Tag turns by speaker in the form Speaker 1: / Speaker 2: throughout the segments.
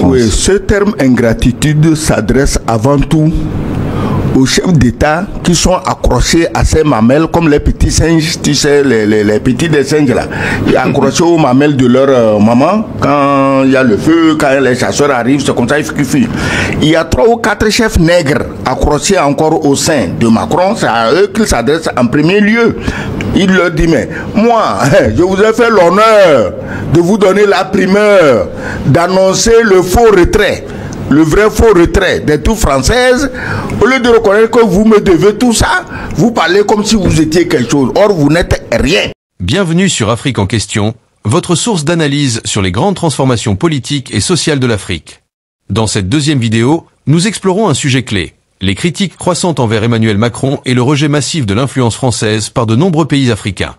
Speaker 1: France.
Speaker 2: Oui, ce terme ingratitude s'adresse avant tout aux chefs d'État qui sont accrochés à ces mamelles comme les petits singes, tu sais, les petits des singes là, accrochés aux mamelles de leur maman quand il y a le feu, quand les chasseurs arrivent, c'est comme ça qu'ils fuient. Il y a 3 ou 4 chefs nègres accrochés encore au sein de Macron, c'est à eux qu'il s'adresse en premier lieu. Il leur dit, mais moi, je vous ai fait l'honneur de vous donner la primeur d'annoncer le faux retrait. Le vrai faux retrait des troupes françaises. Au lieu de reconnaître que vous me devez tout ça, vous parlez comme si vous étiez quelque chose. Or, vous n'êtes rien.
Speaker 3: Bienvenue sur Afrique en question, votre source d'analyse sur les grandes transformations politiques et sociales de l'Afrique. Dans cette deuxième vidéo, nous explorons un sujet clé, les critiques croissantes envers Emmanuel Macron et le rejet massif de l'influence française par de nombreux pays africains.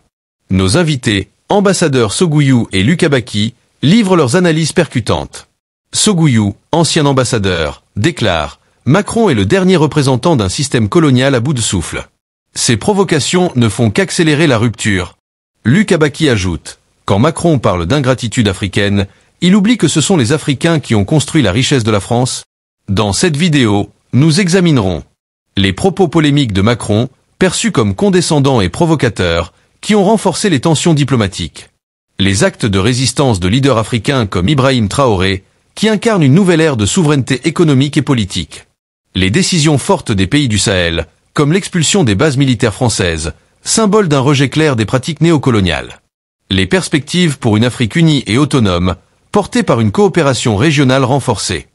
Speaker 3: Nos invités, ambassadeurs Sogouyou et Luc Abaki, livrent leurs analyses percutantes. Sogouyou, ancien ambassadeur, déclare « Macron est le dernier représentant d'un système colonial à bout de souffle. Ces provocations ne font qu'accélérer la rupture. » Luc Abaki ajoute « Quand Macron parle d'ingratitude africaine, il oublie que ce sont les Africains qui ont construit la richesse de la France. » Dans cette vidéo, nous examinerons les propos polémiques de Macron, perçus comme condescendants et provocateurs, qui ont renforcé les tensions diplomatiques. Les actes de résistance de leaders africains comme Ibrahim Traoré, qui incarne une nouvelle ère de souveraineté économique et politique. Les décisions fortes des pays du Sahel, comme l'expulsion des bases militaires françaises, symbole d'un rejet clair des pratiques néocoloniales. Les perspectives pour une Afrique unie et autonome, portée par une coopération régionale renforcée.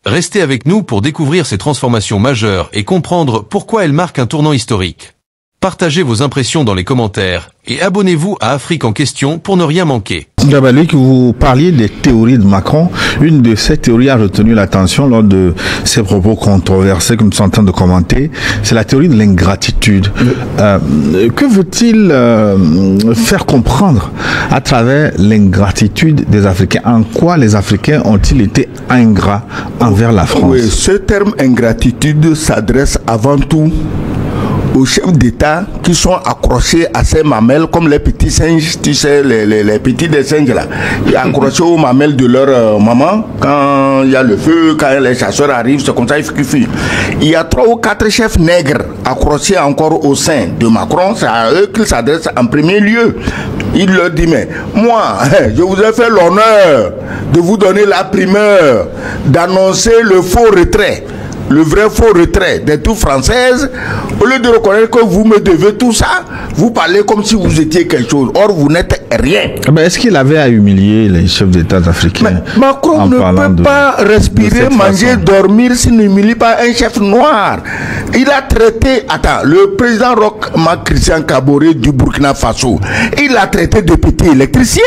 Speaker 3: Restez avec nous pour découvrir ces transformations majeures et comprendre pourquoi elles marquent un tournant historique. Partagez vos impressions dans les commentaires et abonnez-vous à Afrique en question pour ne rien manquer.
Speaker 1: Luc, vous parliez des théories de Macron. Une de ces théories a retenu l'attention lors de ces propos controversés que nous sommes en train de commenter. C'est la théorie de l'ingratitude. Que veut-il faire comprendre à travers l'ingratitude des Africains? En quoi les Africains ont-ils été ingrats envers la France?
Speaker 2: Oui, ce terme ingratitude s'adresse avant tout aux chefs d'État qui sont accrochés à ces mamelles comme les petits singes, tu sais, les petits des singes là, accrochés aux mamelles de leur maman quand il y a le feu, quand les chasseurs arrivent, c'est comme ça qu'ils fuient. Il y a 3 ou 4 chefs nègres accrochés encore au sein de Macron, c'est à eux qu'il s'adresse en premier lieu. Il leur dit, mais moi, je vous ai fait l'honneur de vous donner la primeur d'annoncer le faux retrait. Le vrai faux retrait des troupes françaises. Au lieu de reconnaître que vous me devez tout ça, vous parlez comme si vous étiez quelque chose. Or, vous n'êtes rien.
Speaker 1: Est-ce qu'il avait à humilier les chefs d'État africains?
Speaker 2: Mais Macron ne peut pas respirer, manger, dormir s'il n'humilie pas un chef noir. Il a traité, le président Roch Marc Christian Kaboré du Burkina Faso, il a traité de petit électricien.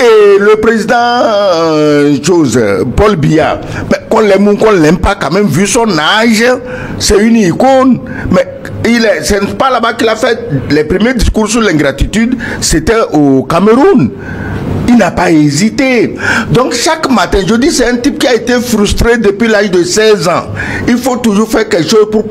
Speaker 2: Et le président Paul Biya, qu'on l'aime ou qu'on l'aime pas, quand même, vu son âge, c'est une icône. Mais ce n'est pas là-bas qu'il a fait les premiers discours sur l'ingratitude, c'était au Cameroun. Il n'a pas hésité. Donc chaque matin, je dis, c'est un type qui a été frustré depuis l'âge de 16 ans. Il faut toujours faire quelque chose pour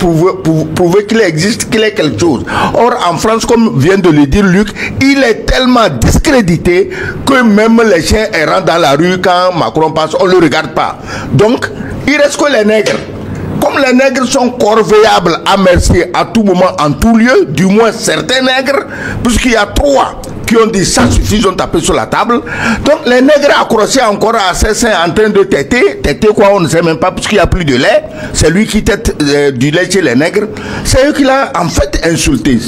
Speaker 2: prouver qu'il existe, qu'il est quelque chose. Or, en France, comme vient de le dire Luc, il est tellement discrédité que même les chiens errant dans la rue, quand Macron passe, on ne le regarde pas. Donc, il reste que les nègres. Comme les nègres sont corvéables à merci à tout moment, en tout lieu, du moins certains nègres, puisqu'il y a 3 qui ont dit ça suffit, ils ont tapé sur la table. Donc les nègres accrochés encore à ses seins en train de téter quoi, on ne sait même pas, puisqu'il n'y a plus de lait. C'est lui qui tète du lait chez les nègres. C'est eux qui l'ont en fait insulté.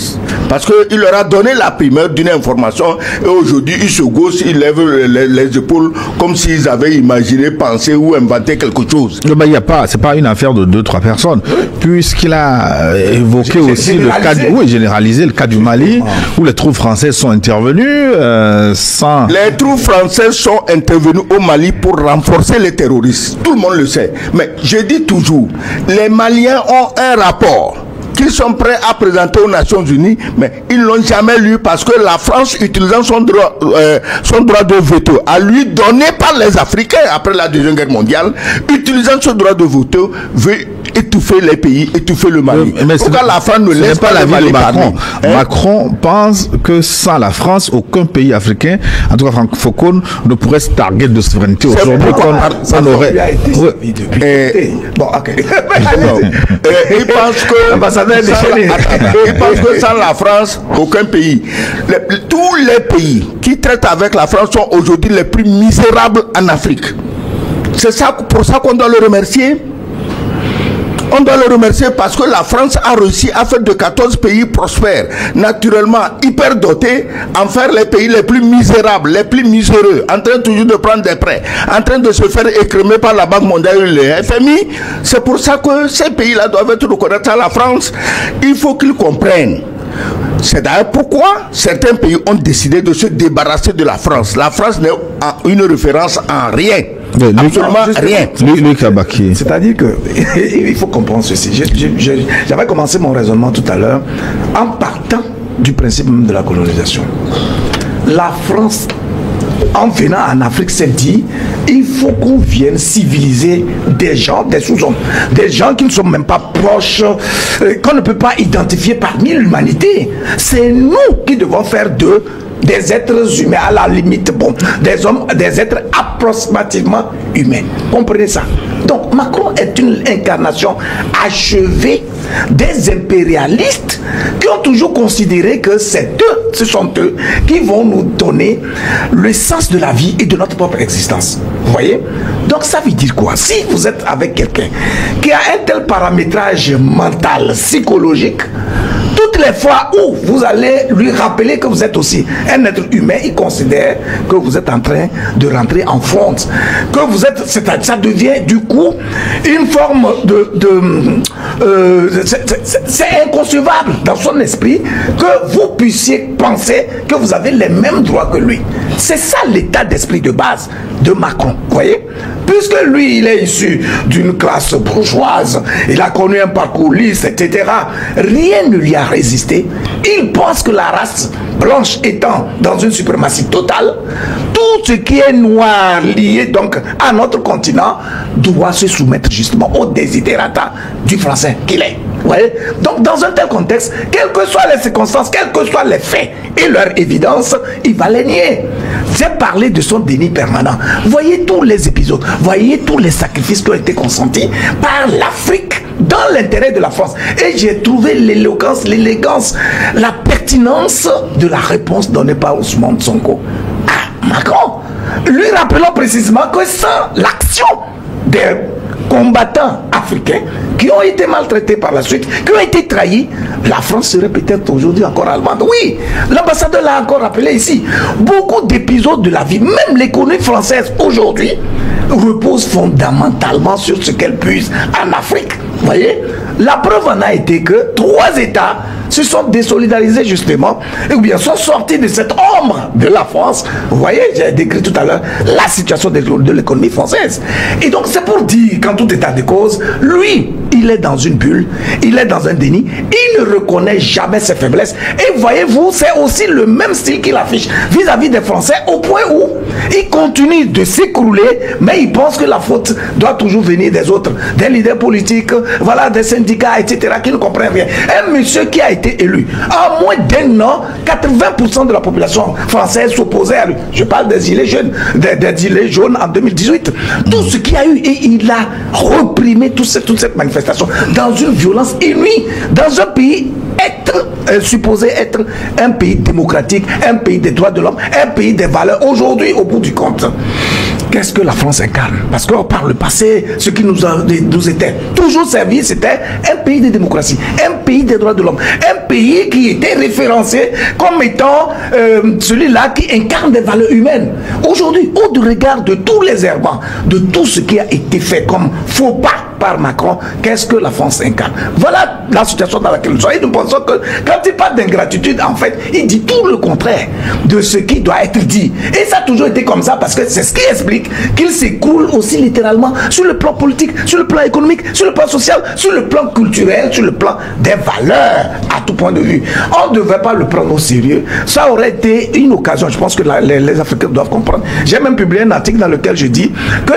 Speaker 2: Parce qu'il leur a donné la primeur d'une information. Et aujourd'hui, ils se gaussent, ils lèvent les épaules comme s'ils avaient imaginé, pensé ou inventé quelque chose.
Speaker 1: C'est pas une affaire de 2-3 personnes. Puisqu'il a évoqué aussi le cas généralisé le cas du Mali, où les troupes françaises sont intervenues.
Speaker 2: Les troupes françaises sont intervenues au Mali pour renforcer les terroristes. Tout le monde le sait. Mais je dis toujours, les Maliens ont un rapport qu'ils sont prêts à présenter aux Nations Unies, mais ils ne l'ont jamais lu parce que la France, utilisant son droit de veto, à lui donné par les Africains après la Deuxième Guerre mondiale, utilisant ce droit de veto, veut étouffer les pays, étouffer le Mali.
Speaker 1: Mais
Speaker 2: pourquoi la France ne laisse pas
Speaker 1: la vie de Macron?
Speaker 2: Hein?
Speaker 1: Macron pense que sans la France, aucun pays africain, en tout cas francophone, ne pourrait se targuer de souveraineté. Aujourd'hui, on aurait...
Speaker 2: Bon, ok. Il pense que sans la France, aucun pays. Tous les pays qui traitent avec la France sont aujourd'hui les plus misérables en Afrique. C'est ça, pour ça qu'on doit le remercier. On doit le remercier parce que la France a réussi à faire de 14 pays prospères, naturellement hyper dotés, en faire les pays les plus misérables, les plus miséreux, en train toujours de prendre des prêts, en train de se faire écrémer par la Banque mondiale et le FMI. C'est pour ça que ces pays-là doivent être reconnus à la France. Il faut qu'ils comprennent. C'est d'ailleurs pourquoi certains pays ont décidé de se débarrasser de la France. La France n'est une référence en rien. Absolument rien.
Speaker 4: C'est-à-dire que il faut comprendre ceci. J'avais commencé mon raisonnement tout à l'heure en partant du principe même de la colonisation. La France, en venant en Afrique, s'est dit il faut qu'on vienne civiliser des gens, des sous-hommes, des gens qui ne sont même pas proches, qu'on ne peut pas identifier parmi l'humanité. C'est nous qui devons faire d'eux des êtres humains, à la limite, bon, des hommes, des êtres approximativement humains. Comprenez ça? Donc Macron est une incarnation achevée des impérialistes qui ont toujours considéré que c'est eux, ce sont eux qui vont nous donner le sens de la vie et de notre propre existence. Vous voyez? Donc ça veut dire quoi? Si vous êtes avec quelqu'un qui a un tel paramétrage mental, psychologique, toutes les fois où vous allez lui rappeler que vous êtes aussi un être humain, il considère que vous êtes en train de rentrer en fonte, que vous êtes, ça devient du coup une forme c'est inconcevable dans son esprit que vous puissiez penser que vous avez les mêmes droits que lui. C'est ça l'état d'esprit de base de Macron, vous voyez? Puisque lui, il est issu d'une classe bourgeoise, il a connu un parcours lisse, etc. Rien ne lui a résisté. Il pense que la race blanche étant dans une suprématie totale, tout ce qui est noir lié donc à notre continent doit se soumettre justement au desiderata du français qu'il est. Ouais. Donc dans un tel contexte, quelles que soient les circonstances, quels que soient les faits et leur évidence, il va les nier. J'ai parlé de son déni permanent. Voyez tous les épisodes, voyez tous les sacrifices qui ont été consentis par l'Afrique dans l'intérêt de la France. Et j'ai trouvé l'éloquence, l'élégance, la pertinence de la réponse donnée par Ousmane Sonko à Macron, lui rappelant précisément que sans l'action des combattants africains qui ont été maltraités par la suite, qui ont été trahis, la France serait peut-être aujourd'hui encore allemande. Oui, l'ambassadeur l'a encore rappelé ici. Beaucoup d'épisodes de la vie, même l'économie française aujourd'hui, repose fondamentalement sur ce qu'elle puise en Afrique. Vous voyez? La preuve en a été que 3 États se sont désolidarisés justement, et bien sont sortis de cette ombre de la France. Vous voyez, j'ai décrit tout à l'heure la situation de l'économie française. Et donc c'est pour dire qu'en tout état de cause, lui, il est dans une bulle, il est dans un déni, il ne reconnaît jamais ses faiblesses. Et voyez-vous, c'est aussi le même style qu'il affiche vis-à-vis des Français, au point où il continue de s'écrouler, mais il pense que la faute doit toujours venir des autres, des leaders politiques, voilà, des syndicats, etc., qui ne comprennent rien. Un monsieur qui a été élu, en moins d'1 an, 80% de la population française s'opposait à lui. Je parle des gilets jaunes, des gilets jaunes en 2018. Tout ce qu'il y a eu, et il a reprimé toute cette manifestation dans une violence inouïe, dans un pays supposé être un pays démocratique, un pays des droits de l'homme, un pays des valeurs. Aujourd'hui, au bout du compte, qu'est-ce que la France incarne? Parce que par le passé, ce qui nous était toujours servi, c'était un pays de démocratie, un pays des droits de l'homme, un pays qui était référencé comme étant celui-là qui incarne des valeurs humaines. Aujourd'hui, au regard de tous les errements, de tout ce qui a été fait comme faux pas par Macron, qu'est-ce que la France incarne? Voilà la situation dans laquelle nous sommes. Et nous pensons que quand il parle d'ingratitude, en fait, il dit tout le contraire de ce qui doit être dit. Et ça a toujours été comme ça parce que c'est ce qui explique qu'il s'écroule aussi littéralement sur le plan politique, sur le plan économique, sur le plan social, sur le plan culturel, sur le plan des valeurs, à tout point de vue. On ne devrait pas le prendre au sérieux. Ça aurait été une occasion, je pense que les Africains doivent comprendre. J'ai même publié un article dans lequel je dis que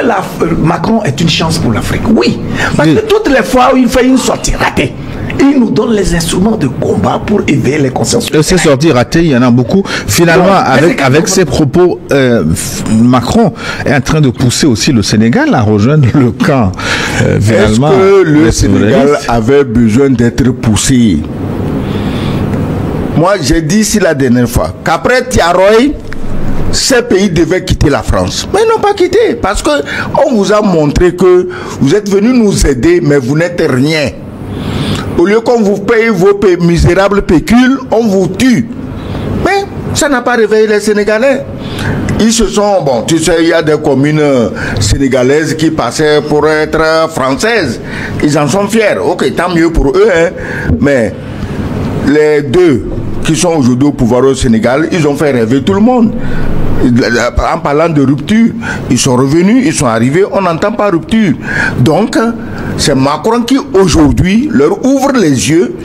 Speaker 4: Macron est une chance pour l'Afrique. Oui, Parce que toutes les fois où il fait une sortie ratée, il nous donne les instruments de combat pour éveiller les consciences.
Speaker 1: Ces sorties ratées, il y en a beaucoup. Finalement, avec ses propos, Macron est en train de pousser aussi le Sénégal à rejoindre le camp.
Speaker 2: Est-ce que le Sénégal avait besoin d'être poussé? Moi, j'ai dit ici la dernière fois qu'après Tiaroy, ces pays devaient quitter la France. Mais ils n'ont pas quitté parce qu'on vous a montré que vous êtes venus nous aider, mais vous n'êtes rien. Au lieu qu'on vous paye vos misérables pécules, on vous tue. Mais ça n'a pas réveillé les Sénégalais. Ils se sont... Bon, tu sais, il y a des communes sénégalaises qui passaient pour être françaises. Ils en sont fiers. Ok, tant mieux pour eux. Hein. Mais les deux qui sont aujourd'hui au pouvoir au Sénégal, ils ont fait rêver tout le monde. En parlant de rupture, ils sont revenus, ils sont arrivés, on n'entend pas rupture. Donc, c'est Macron qui aujourd'hui leur ouvre les yeux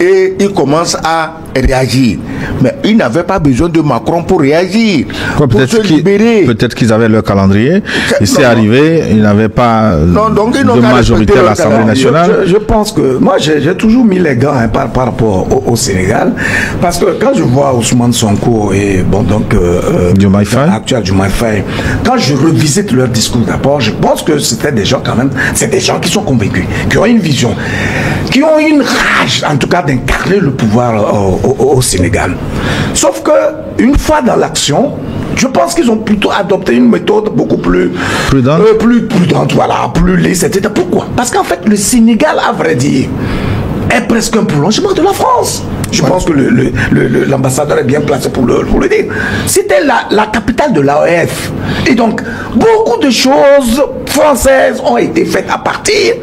Speaker 2: et il commence à réagir. Mais ils n'avaient pas besoin de Macron pour réagir, pour se libérer.
Speaker 1: Peut-être qu'ils avaient leur calendrier. Il s'est arrivé, ils n'avaient pas de majorité à l'Assemblée nationale.
Speaker 4: Je pense que moi, j'ai toujours mis les gants par rapport au Sénégal. Parce que quand je vois Ousmane Sonko et actuel Diomaye Faye, quand je revisite leur discours d'abord, je pense que c'était des gens quand même, c'est des gens qui sont convaincus, qui ont une vision, qui ont une rage, en tout cas, d'incarner le pouvoir au Sénégal. Sauf que une fois dans l'action, je pense qu'ils ont plutôt adopté une méthode beaucoup plus prudente, voilà, plus lisse, etc. Pourquoi? Parce qu'en fait, le Sénégal, à vrai dire, est presque un prolongement de la France. Je pense que l'ambassadeur est bien placé pour le dire. C'était la capitale de l'AOF. Et donc, beaucoup de choses françaises ont été faites à partir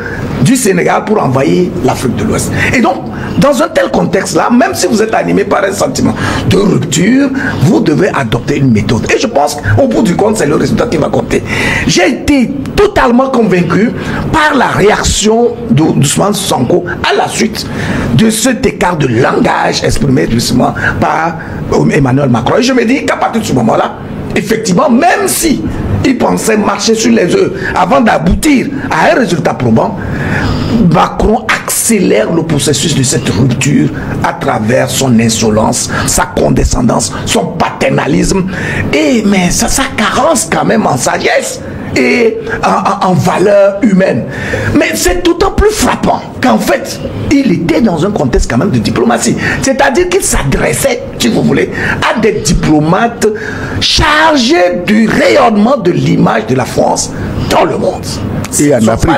Speaker 4: du Sénégal pour envahir l'Afrique de l'Ouest. Et donc, dans un tel contexte-là, même si vous êtes animé par un sentiment de rupture, vous devez adopter une méthode. Et je pense qu'au bout du compte, c'est le résultat qui va compter. J'ai été totalement convaincu par la réaction d'Ousmane Sonko à la suite de cet écart de langage exprimé justement par Emmanuel Macron. Et je me dis qu'à partir de ce moment-là, effectivement, même si il pensait marcher sur les œufs avant d'aboutir à un résultat probant, Macron accélère le processus de cette rupture à travers son insolence, sa condescendance, son paternalisme, mais sa carence quand même en sagesse et en valeur humaine. Mais c'est d'autant plus frappant qu'en fait, il était dans un contexte quand même de diplomatie. C'est-à-dire qu'il s'adressait, si vous voulez, à des diplomates chargés du rayonnement de l'image de la France dans le monde.
Speaker 2: Et en Afrique.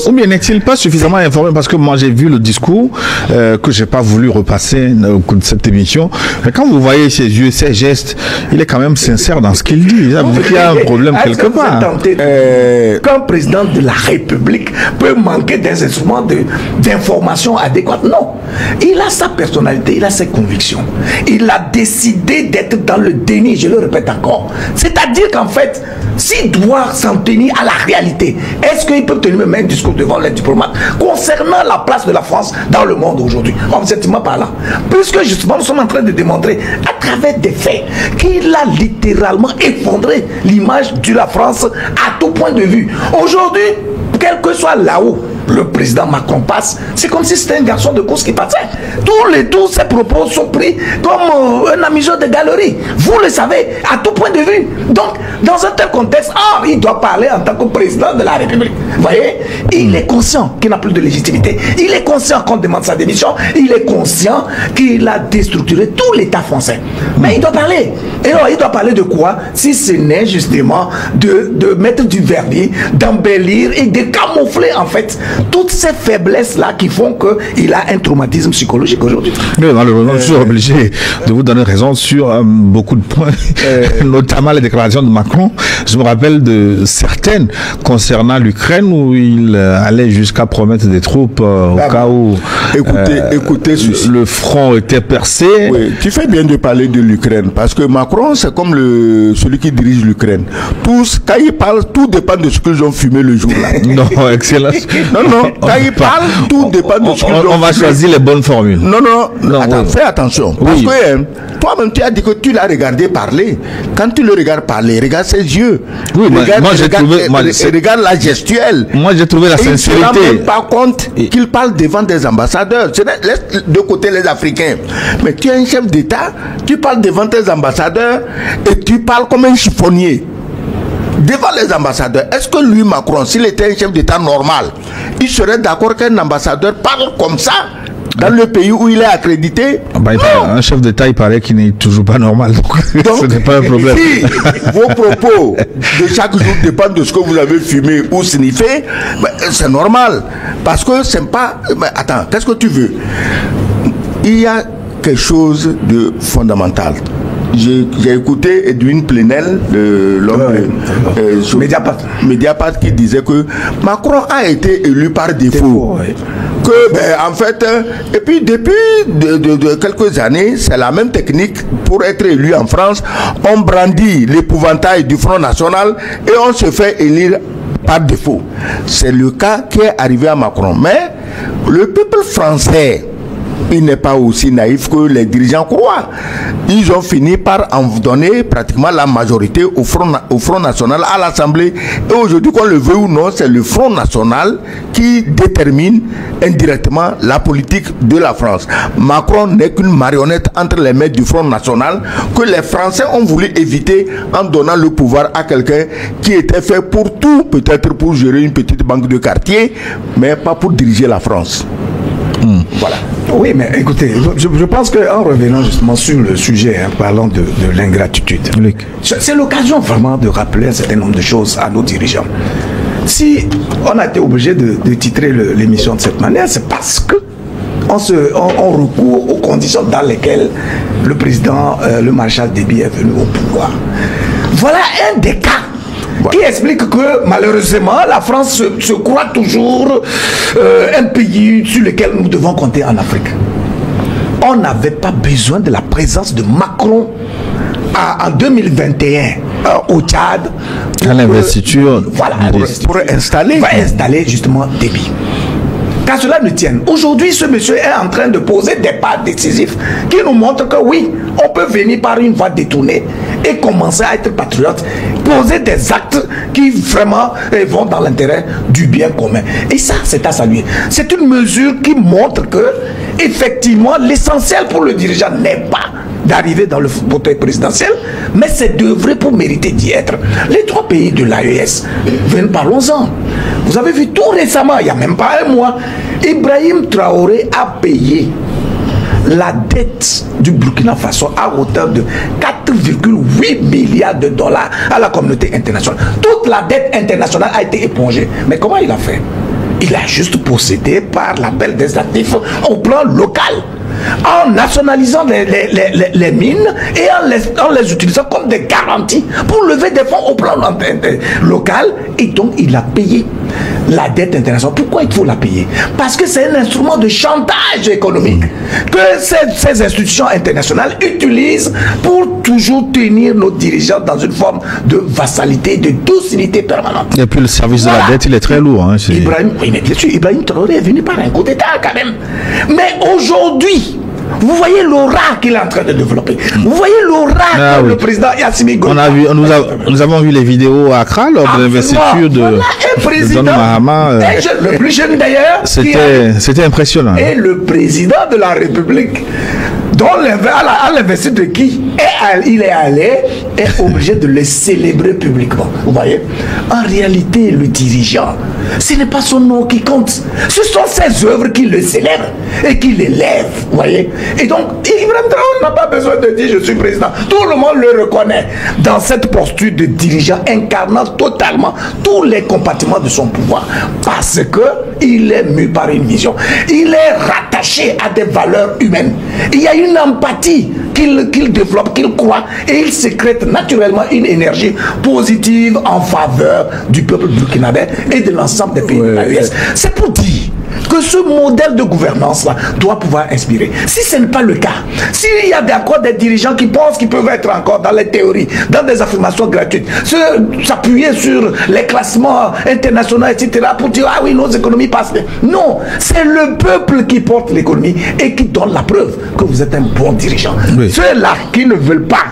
Speaker 1: Ou bien n'est-il pas suffisamment informé? Parce que moi j'ai vu le discours que j'ai pas voulu repasser au cours de cette émission. Mais quand vous voyez ses yeux, ses gestes, il est quand même sincère dans ce qu'il dit. Il y a un problème quelque part.
Speaker 4: Qu'un président de la République peut manquer des instruments d'information adéquates? Non. Il a sa personnalité, il a ses convictions. Il a décidé d'être dans le déni, je le répète encore. C'est-à-dire qu'en fait, s'il doit s'en tenir à la réalité, est-ce qu'il peut tenir même un discours devant les diplomates concernant la place de la France dans le monde aujourd'hui? Objectivement parlant. Puisque justement nous sommes en train de démontrer à travers des faits qu'il a littéralement effondré l'image de la France à tout point de vue. Aujourd'hui, quel que soit là-haut le président Macron passe, c'est comme si c'était un garçon de course qui passait. Tous ses propos sont pris comme un amuseur de galerie. Vous le savez, à tout point de vue. Donc, dans un tel contexte, il doit parler en tant que président de la République. Vous voyez, il est conscient qu'il n'a plus de légitimité. Il est conscient qu'on demande sa démission. Il est conscient qu'il a déstructuré tout l'État français. Mais il doit parler. Et alors, il doit parler de quoi? Si ce n'est justement de mettre du vernis, d'embellir et de camoufler en fait toutes ces faiblesses-là qui font qu'il a un traumatisme psychologique aujourd'hui.
Speaker 1: Mais malheureusement, je suis obligé de vous donner raison sur beaucoup de points, notamment les déclarations de Macron. Je me rappelle de certaines concernant l'Ukraine où il allait jusqu'à promettre des troupes au cas où
Speaker 2: écoutez
Speaker 1: le front était percé.
Speaker 2: Oui, tu fais bien de parler de l'Ukraine parce que Macron, c'est comme celui qui dirige l'Ukraine. Tous, quand ils parlent, tout dépend de ce qu'ils ont fumé le jour-là.
Speaker 1: Non, excellent.
Speaker 2: Non, non. Quand il parle, tout dépend de ce qu'il
Speaker 1: On va choisir les bonnes formules.
Speaker 2: Non, attends, fais attention. Parce que toi-même, tu as dit que tu l'as regardé parler. Quand tu le regardes parler, regarde ses yeux.
Speaker 1: Oui,
Speaker 2: regarde la gestuelle.
Speaker 1: Moi, j'ai trouvé la sincérité.
Speaker 2: Il ne se rend même pas compte qu'il parle devant des ambassadeurs. Laisse de côté les Africains. Mais tu es un chef d'État, tu parles devant tes ambassadeurs et tu parles comme un chiffonnier. Devant les ambassadeurs, est-ce que lui, Macron, s'il était un chef d'État normal, il serait d'accord qu'un ambassadeur parle comme ça dans le pays où il est accrédité?
Speaker 1: Un chef d'État, il paraît qu'il n'est toujours pas normal. Donc, ce n'est pas un problème.
Speaker 2: Si vos propos de chaque jour dépendent de ce que vous avez fumé ou sniffé, c'est normal. Parce que c'est pas... attends, qu'est-ce que tu veux? Il y a quelque chose de fondamental. J'ai écouté Edwin Plenel, l'homme de Mediapart, qui disait que Macron a été élu par défaut. Que, en fait, et puis depuis quelques années, c'est la même technique pour être élu en France. On brandit l'épouvantail du Front National et on se fait élire par défaut. C'est le cas qui est arrivé à Macron. Mais le peuple français, il n'est pas aussi naïf que les dirigeants croient. Ils ont fini par en donner pratiquement la majorité au Front National à l'Assemblée. Et aujourd'hui, qu'on le veut ou non, c'est le Front National qui détermine indirectement la politique de la France. Macron n'est qu'une marionnette entre les mains du Front National que les Français ont voulu éviter en donnant le pouvoir à quelqu'un qui était fait pour tout, peut-être pour gérer une petite banque de quartier, mais pas pour diriger la France.
Speaker 4: Voilà. Oui, mais écoutez, je pense qu'en revenant justement sur le sujet, parlant de l'ingratitude, c'est l'occasion vraiment de rappeler un certain nombre de choses à nos dirigeants. Si on a été obligé de titrer l'émission de cette manière, c'est parce que on recourt aux conditions dans lesquelles le président, le maréchal Déby est venu au pouvoir. Voilà un des cas qui explique que malheureusement la France se croit toujours un pays sur lequel nous devons compter en Afrique. On n'avait pas besoin de la présence de Macron en 2021 au Tchad
Speaker 1: à l'investiture,
Speaker 2: pour installer
Speaker 4: justement Déby. Qu'à cela ne tienne, aujourd'hui ce monsieur est en train de poser des pas décisifs qui nous montrent que oui, on peut venir par une voie détournée et commencer à être patriote, poser des actes qui vraiment vont dans l'intérêt du bien commun. Et ça, c'est à saluer. C'est une mesure qui montre que effectivement l'essentiel pour le dirigeant n'est pas d'arriver dans le fauteuil présidentiel, mais c'est d'œuvrer pour mériter d'y être. Les 3 pays de l'AES, parlons-en. Vous avez vu tout récemment, il n'y a même pas un mois, Ibrahim Traoré a payé la dette du Burkina Faso à hauteur de 4,8 milliards de dollars à la communauté internationale. Toute la dette internationale a été épongée. Mais comment il a fait? Il a juste procédé par l'appel des actifs au plan local, en nationalisant les mines et en les utilisant comme des garanties pour lever des fonds au plan local. Et donc il a payé la dette internationale. Pourquoi il faut la payer? Parce que c'est un instrument de chantage économique que ces institutions internationales utilisent pour toujours tenir nos dirigeants dans une forme de vassalité, de docilité permanente.
Speaker 1: Et puis le service de la dette, il est très lourd. Hein,
Speaker 4: oui, mais bien sûr, Ibrahim Traoré est venu par un coup d'État quand même. Mais aujourd'hui, vous voyez l'aura qu'il est en train de développer. Vous voyez l'aura que le président Yassimi Goïta.
Speaker 1: Nous avons vu les vidéos à Accra lors de l'investiture de John Mahama.
Speaker 4: Le plus jeune d'ailleurs.
Speaker 1: C'était impressionnant.
Speaker 4: Et le président de la République, à l'investiture de qui il est allé, est obligé de le célébrer publiquement. Vous voyez? En réalité, le dirigeant, ce n'est pas son nom qui compte. Ce sont ses œuvres qui le célèbrent et qui l'élèvent. Vous voyez? Et donc, Ibrahim Traoré n'a pas besoin de dire je suis président. Tout le monde le reconnaît dans cette posture de dirigeant incarnant totalement tous les compartiments de son pouvoir. Parce qu'il est mu par une vision. Il est rattaché à des valeurs humaines. Il y a une empathie qu'il développe, qu'il croit, et il sécrète naturellement une énergie positive en faveur du peuple burkinabé et de l'ensemble des pays de l'AES. C'est pour dire que ce modèle de gouvernance-là doit pouvoir inspirer. Si ce n'est pas le cas, s'il y a encore des dirigeants qui pensent qu'ils peuvent être encore dans les théories, dans des affirmations gratuites, s'appuyer sur les classements internationaux, etc., pour dire, ah oui, nos économies passent bien. Non, c'est le peuple qui porte l'économie et qui donne la preuve que vous êtes un bon dirigeant. Oui. Ceux-là qui ne veulent pas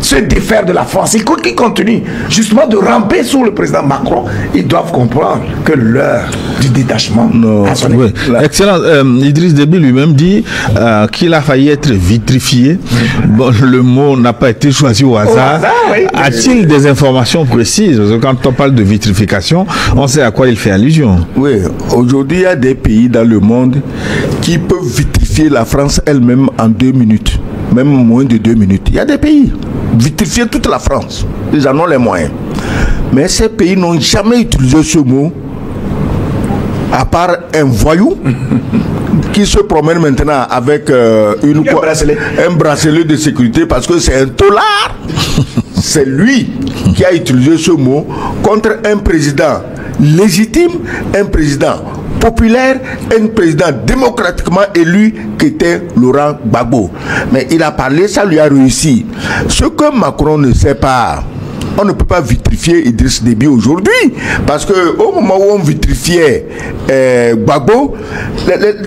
Speaker 4: se défaire de la France, et qui continuent justement de ramper sous le président Macron, ils doivent comprendre que l'heure du détachement a sonné.
Speaker 1: Oui. Excellent. Idriss Déby lui-même dit qu'il a failli être vitrifié. Bon, le mot n'a pas été choisi au hasard. Oui. A-t-il des informations précises? Parce que quand on parle de vitrification, on sait à quoi il fait allusion.
Speaker 2: Oui, aujourd'hui, il y a des pays dans le monde qui peuvent vitrifier la France elle-même en 2 minutes. Même moins de 2 minutes. Il y a des pays vitrifier toute la France. Ils en ont les moyens. Mais ces pays n'ont jamais utilisé ce mot, à part un voyou qui se promène maintenant avec un bracelet de sécurité parce que c'est un tolard. C'est lui qui a utilisé ce mot contre un président légitime, un président populaire, un président démocratiquement élu qui était Laurent Gbagbo. Mais il a parlé, ça lui a réussi. Ce que Macron ne sait pas, on ne peut pas vitrifier Idriss Déby aujourd'hui, parce que au moment où on vitrifiait Gbagbo,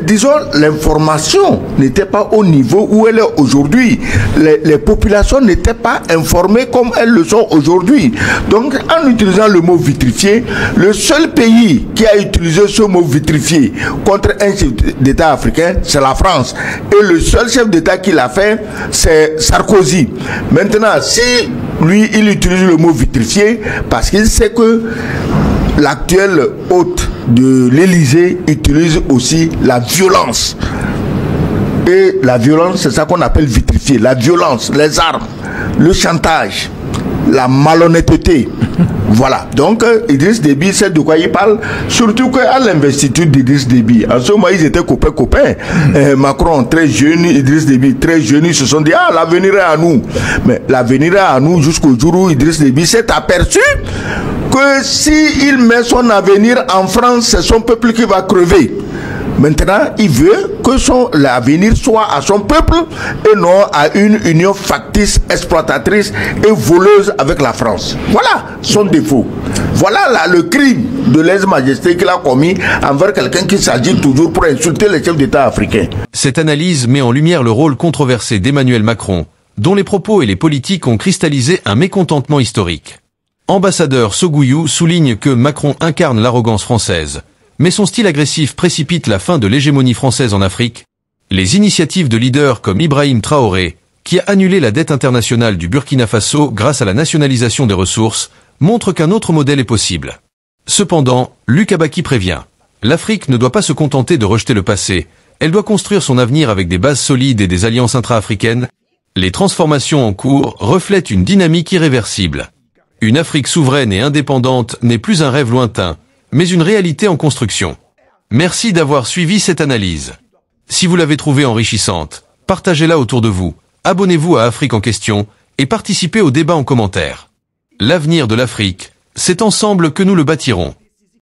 Speaker 2: disons, l'information n'était pas au niveau où elle est aujourd'hui. Les populations n'étaient pas informées comme elles le sont aujourd'hui. Donc, en utilisant le mot vitrifié, le seul pays qui a utilisé ce mot vitrifié contre un chef d'État africain, c'est la France. Et le seul chef d'État qui l'a fait, c'est Sarkozy. Maintenant, si lui, il utilise le mot vitrifié parce qu'il sait que l'actuel hôte de l'Élysée utilise aussi la violence. Et la violence, c'est ça qu'on appelle vitrifier. La violence, les armes, le chantage, la malhonnêteté. Voilà. Donc, Idriss Déby sait de quoi il parle. Surtout qu'à l'investiture d'Idriss Déby, en ce moment, ils étaient copains. Macron, très jeune, Idriss Déby, très jeune, ils se sont dit, ah, l'avenir est à nous. Mais l'avenir est à nous jusqu'au jour où Idriss Déby s'est aperçu que s'il met son avenir en France, c'est son peuple qui va crever. Maintenant, il veut que l'avenir soit à son peuple et non à une union factice, exploitatrice et voleuse avec la France. Voilà son défaut. Voilà là, le crime de lèse-majesté qu'il a commis envers quelqu'un qui s'agit toujours pour insulter les chefs d'État africains.
Speaker 3: Cette analyse met en lumière le rôle controversé d'Emmanuel Macron, dont les propos et les politiques ont cristallisé un mécontentement historique. Ambassadeur Sogouyou souligne que Macron incarne l'arrogance française. Mais son style agressif précipite la fin de l'hégémonie française en Afrique. Les initiatives de leaders comme Ibrahim Traoré, qui a annulé la dette internationale du Burkina Faso grâce à la nationalisation des ressources, montrent qu'un autre modèle est possible. Cependant, Luc Abaki prévient. L'Afrique ne doit pas se contenter de rejeter le passé, elle doit construire son avenir avec des bases solides et des alliances intra-africaines. Les transformations en cours reflètent une dynamique irréversible. Une Afrique souveraine et indépendante n'est plus un rêve lointain, mais une réalité en construction. Merci d'avoir suivi cette analyse. Si vous l'avez trouvée enrichissante, partagez-la autour de vous, abonnez-vous à Afrique en question et participez au débat en commentaire. L'avenir de l'Afrique, c'est ensemble que nous le bâtirons.